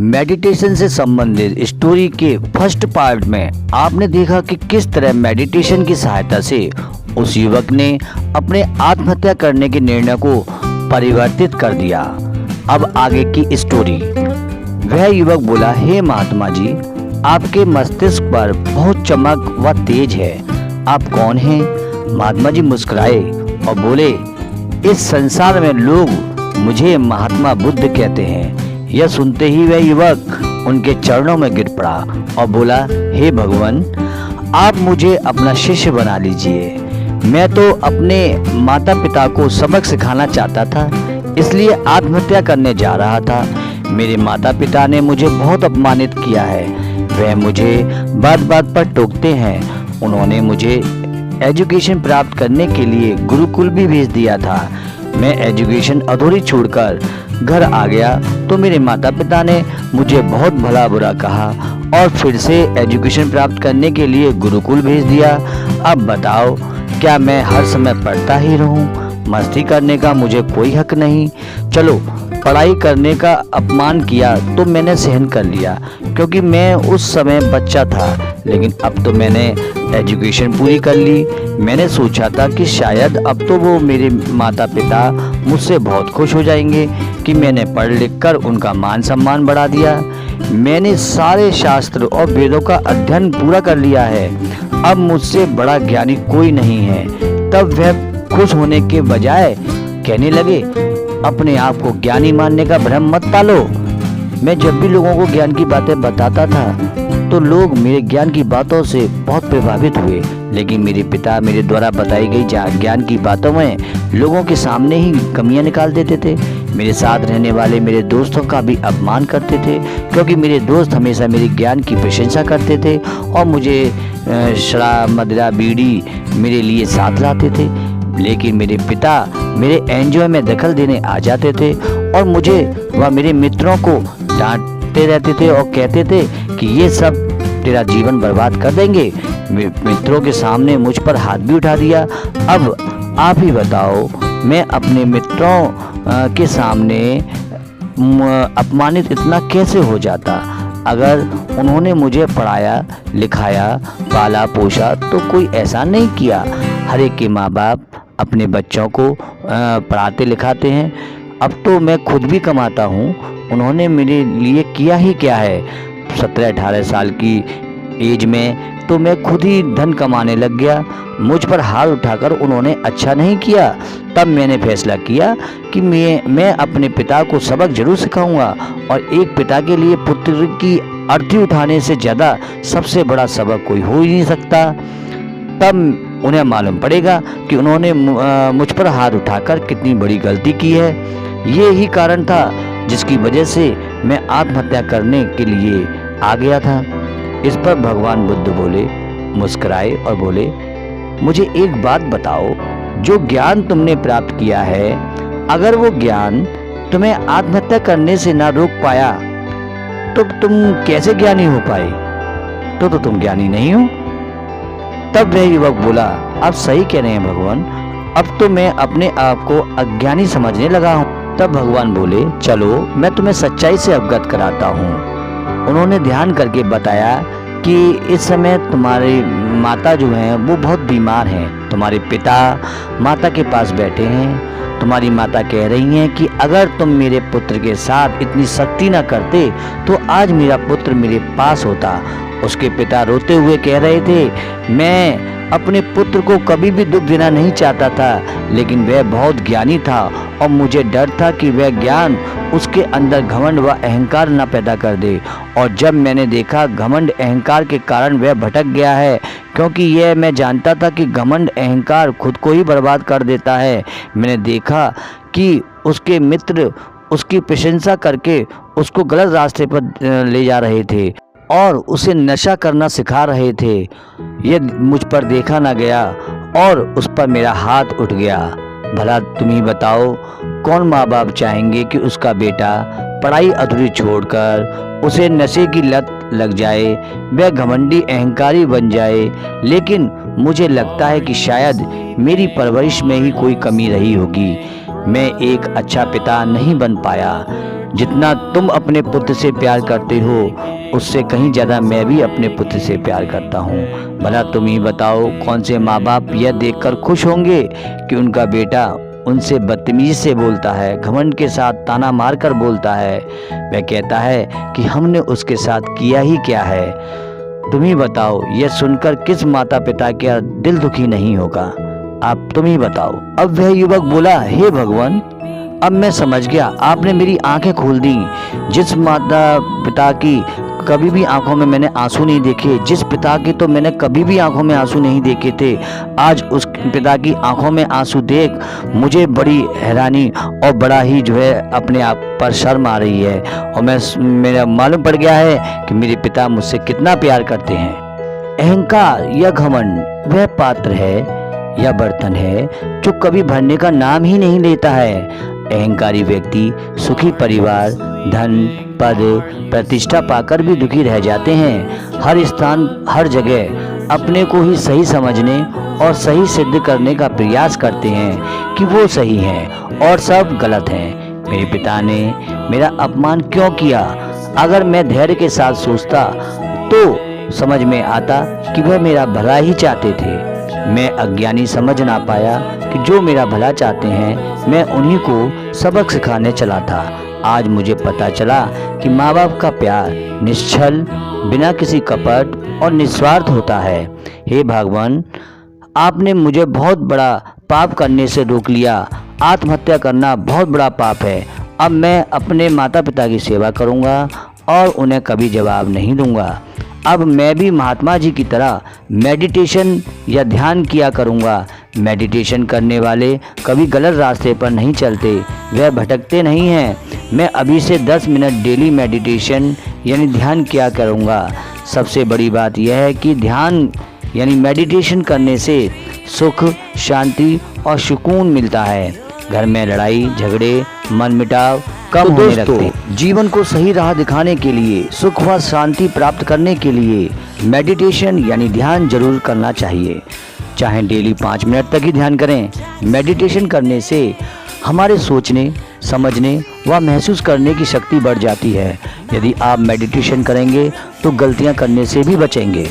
Meditation से संबंधित story के फर्स्ट पार्ट में आपने देखा कि किस तरह मेडिटेशन की सहायता से उस युवक ने अपने आत्महत्या करने के निर्णय को परिवर्तित कर दिया। अब आगे की स्टोरी। वह युवक बोला, हे महात्मा जी, आपके मस्तिष्क पर बहुत चमक व तेज है, आप कौन हैं? महात्मा जी मुस्कुराए और बोले, इस संसार में लोग मुझे महात्मा बुद्ध कहते हैं। यह सुनते ही वह युवक उनके चरणों में गिर पड़ा और बोला, हे भगवान, आप मुझे अपना शिष्य बना लीजिए। मैं तो अपने माता पिता को सबक सिखाना चाहता था, इसलिए आत्महत्या करने जा रहा था। मेरे माता पिता ने मुझे बहुत अपमानित किया है, वह मुझे बात बात पर टोकते हैं। उन्होंने मुझे एजुकेशन प्राप्त करने के लिए गुरुकुल भी भेज दिया था। मैं एजुकेशन अधूरी छोड़कर घर आ गया तो मेरे माता पिता ने मुझे बहुत भला बुरा कहा और फिर से एजुकेशन प्राप्त करने के लिए गुरुकुल भेज दिया। अब बताओ, क्या मैं हर समय पढ़ता ही रहूं? मस्ती करने का मुझे कोई हक नहीं। चलो, पढ़ाई करने का अपमान किया तो मैंने सहन कर लिया, क्योंकि मैं उस समय बच्चा था, लेकिन अब तो मैंने एजुकेशन पूरी कर ली। मैंने सोचा था कि शायद अब तो वो मेरे माता पिता मुझसे बहुत खुश हो जाएंगे कि मैंने पढ़ लिख कर उनका मान सम्मान बढ़ा दिया। मैंने सारे शास्त्र और वेदों का अध्ययन पूरा कर लिया है, अब मुझसे बड़ा ज्ञानी कोई नहीं है। तब वह खुश होने के बजाय कहने लगे, अपने आप को ज्ञानी मानने का भ्रम मत पालो। मैं जब भी लोगों को ज्ञान की बातें बताता था तो लोग मेरे ज्ञान की बातों से बहुत प्रभावित हुए, लेकिन मेरे पिता मेरे द्वारा बताई गई ज्ञान की बातों में लोगों के सामने ही कमियां निकाल देते थे। मेरे साथ रहने वाले मेरे दोस्तों का भी अपमान करते थे, क्योंकि मेरे दोस्त हमेशा मेरे ज्ञान की प्रशंसा करते थे और मुझे शराब, मदिरा, बीड़ी मेरे लिए साथ लाते थे। लेकिन मेरे पिता मेरे एंजॉय में दखल देने आ जाते थे और मुझे व मेरे मित्रों को डांटते रहते थे और कहते थे कि ये सब तेरा जीवन बर्बाद कर देंगे। मित्रों के सामने मुझ पर हाथ भी उठा दिया। अब आप ही बताओ, मैं अपने मित्रों के सामने अपमानित इतना कैसे हो जाता? अगर उन्होंने मुझे पढ़ाया, लिखाया, पाला पोसा तो कोई ऐसा नहीं किया। हर एक के माँ बाप अपने बच्चों को पढ़ाते लिखाते हैं। अब तो मैं खुद भी कमाता हूँ, उन्होंने मेरे लिए किया ही क्या है। 17-18 साल की एज में तो मैं खुद ही धन कमाने लग गया। मुझ पर हाथ उठाकर उन्होंने अच्छा नहीं किया। तब मैंने फैसला किया कि मैं अपने पिता को सबक जरूर सिखाऊंगा, और एक पिता के लिए पुत्र की अर्थी उठाने से ज़्यादा सबसे बड़ा सबक कोई हो ही नहीं सकता। तब उन्हें मालूम पड़ेगा कि उन्होंने मुझ पर हाथ उठाकर कितनी बड़ी गलती की है। ये ही कारण था जिसकी वजह से मैं आत्महत्या करने के लिए आ गया था। इस पर भगवान बुद्ध बोले, मुस्कुराए और बोले, मुझे एक बात बताओ, जो ज्ञान तुमने प्राप्त किया है, अगर वो ज्ञान तुम्हें आत्महत्या करने से ना रोक पाया तो तुम कैसे ज्ञानी हो पाए? तो तुम ज्ञानी नहीं हो। तब वह युवक बोला, आप सही कह रहे हैं भगवान, अब तो मैं अपने आप को अज्ञानी समझने लगा हूँ। तब भगवान बोले, चलो मैं तुम्हें सच्चाई से अवगत कराता हूँ। उन्होंने ध्यान करके बताया कि इस समय तुम्हारी माता जो हैं वो बहुत बीमार हैं। तुम्हारे पिता माता के पास बैठे हैं। तुम्हारी माता कह रही हैं कि अगर तुम मेरे पुत्र के साथ इतनी सख्ती ना करते तो आज मेरा पुत्र मेरे पास होता। उसके पिता रोते हुए कह रहे थे, मैं अपने पुत्र को कभी भी दुख देना नहीं चाहता था, लेकिन वह बहुत ज्ञानी था और मुझे डर था कि वह ज्ञान उसके अंदर घमंड व अहंकार न पैदा कर दे। और जब मैंने देखा घमंड अहंकार के कारण वह भटक गया है, क्योंकि यह मैं जानता था कि घमंड अहंकार खुद को ही बर्बाद कर देता है। मैंने देखा कि उसके मित्र उसकी प्रशंसा करके उसको गलत रास्ते पर ले जा रहे थे और उसे नशा करना सिखा रहे थे। यह मुझ पर देखा ना गया और उस पर मेरा हाथ उठ गया। भला तुम ही बताओ, कौन माँ बाप चाहेंगे कि उसका बेटा पढ़ाई अधूरी छोड़कर उसे नशे की लत लग जाए, वह घमंडी अहंकारी बन जाए। लेकिन मुझे लगता है कि शायद मेरी परवरिश में ही कोई कमी रही होगी। मैं एक अच्छा पिता नहीं बन पाया, जितना तुम अपने पुत्र से प्यार करते हो उससे कहीं ज़्यादा मैं भी अपने पुत्र से प्यार करता हूँ। भला तुम ही बताओ कौन से माँ बाप यह देखकर खुश होंगे कि उनका बेटा उनसे बदतमीजी से बोलता है, घमंड के साथ ताना मार कर बोलता है। वह कहता है कि हमने उसके साथ किया ही क्या है। तुम ही बताओ, यह सुनकर किस माता पिता का दिल दुखी नहीं होगा। आप तुम ही बताओ। अब वह युवक बोला, हे भगवान, अब मैं समझ गया, आपने मेरी आंखें खोल दी। जिस माता पिता की कभी भी आंखों में मैंने आंसू नहीं देखे, जिस पिता के तो मैंने कभी भी आंखों में आंसू नहीं देखे थे, आज उस पिता की आंखों में आंसू देख मुझे बड़ी हैरानी और बड़ा ही जो है अपने आप पर शर्म आ रही है। और मेरा मालूम पड़ गया है कि मेरे पिता मुझसे कितना प्यार करते हैं। अहंकार या घमंड वह पात्र है या बर्तन है जो कभी भरने का नाम ही नहीं लेता है। अहंकारी व्यक्ति सुखी परिवार, धन, पद, प्रतिष्ठा पाकर भी दुखी रह जाते हैं। हर स्थान, हर जगह अपने को ही सही समझने और सही सिद्ध करने का प्रयास करते हैं कि वो सही हैं और सब गलत हैं। मेरे पिता ने मेरा अपमान क्यों किया? अगर मैं धैर्य के साथ सोचता तो समझ में आता कि वह मेरा भला ही चाहते थे। मैं अज्ञानी समझ ना पाया कि जो मेरा भला चाहते हैं मैं उन्हीं को सबक सिखाने चला था। आज मुझे पता चला कि माँ बाप का प्यार निश्चल, बिना किसी कपट और निस्वार्थ होता है। हे भगवान, आपने मुझे बहुत बड़ा पाप करने से रोक लिया। आत्महत्या करना बहुत बड़ा पाप है। अब मैं अपने माता पिता की सेवा करूँगा और उन्हें कभी जवाब नहीं दूंगा। अब मैं भी महात्मा जी की तरह मेडिटेशन या ध्यान किया करूँगा। मेडिटेशन करने वाले कभी गलत रास्ते पर नहीं चलते, वह भटकते नहीं हैं। मैं अभी से 10 मिनट डेली मेडिटेशन यानी ध्यान किया करूँगा। सबसे बड़ी बात यह है कि ध्यान यानी मेडिटेशन करने से सुख, शांति और सुकून मिलता है। घर में लड़ाई झगड़े, मनमुटाव कम होने लगते। जीवन को सही राह दिखाने के लिए, सुख व शांति प्राप्त करने के लिए मेडिटेशन यानी ध्यान जरूर करना चाहिए। चाहे डेली 5 मिनट तक ही ध्यान करें। मेडिटेशन करने से हमारे सोचने, समझने व महसूस करने की शक्ति बढ़ जाती है। यदि आप मेडिटेशन करेंगे तो गलतियां करने से भी बचेंगे।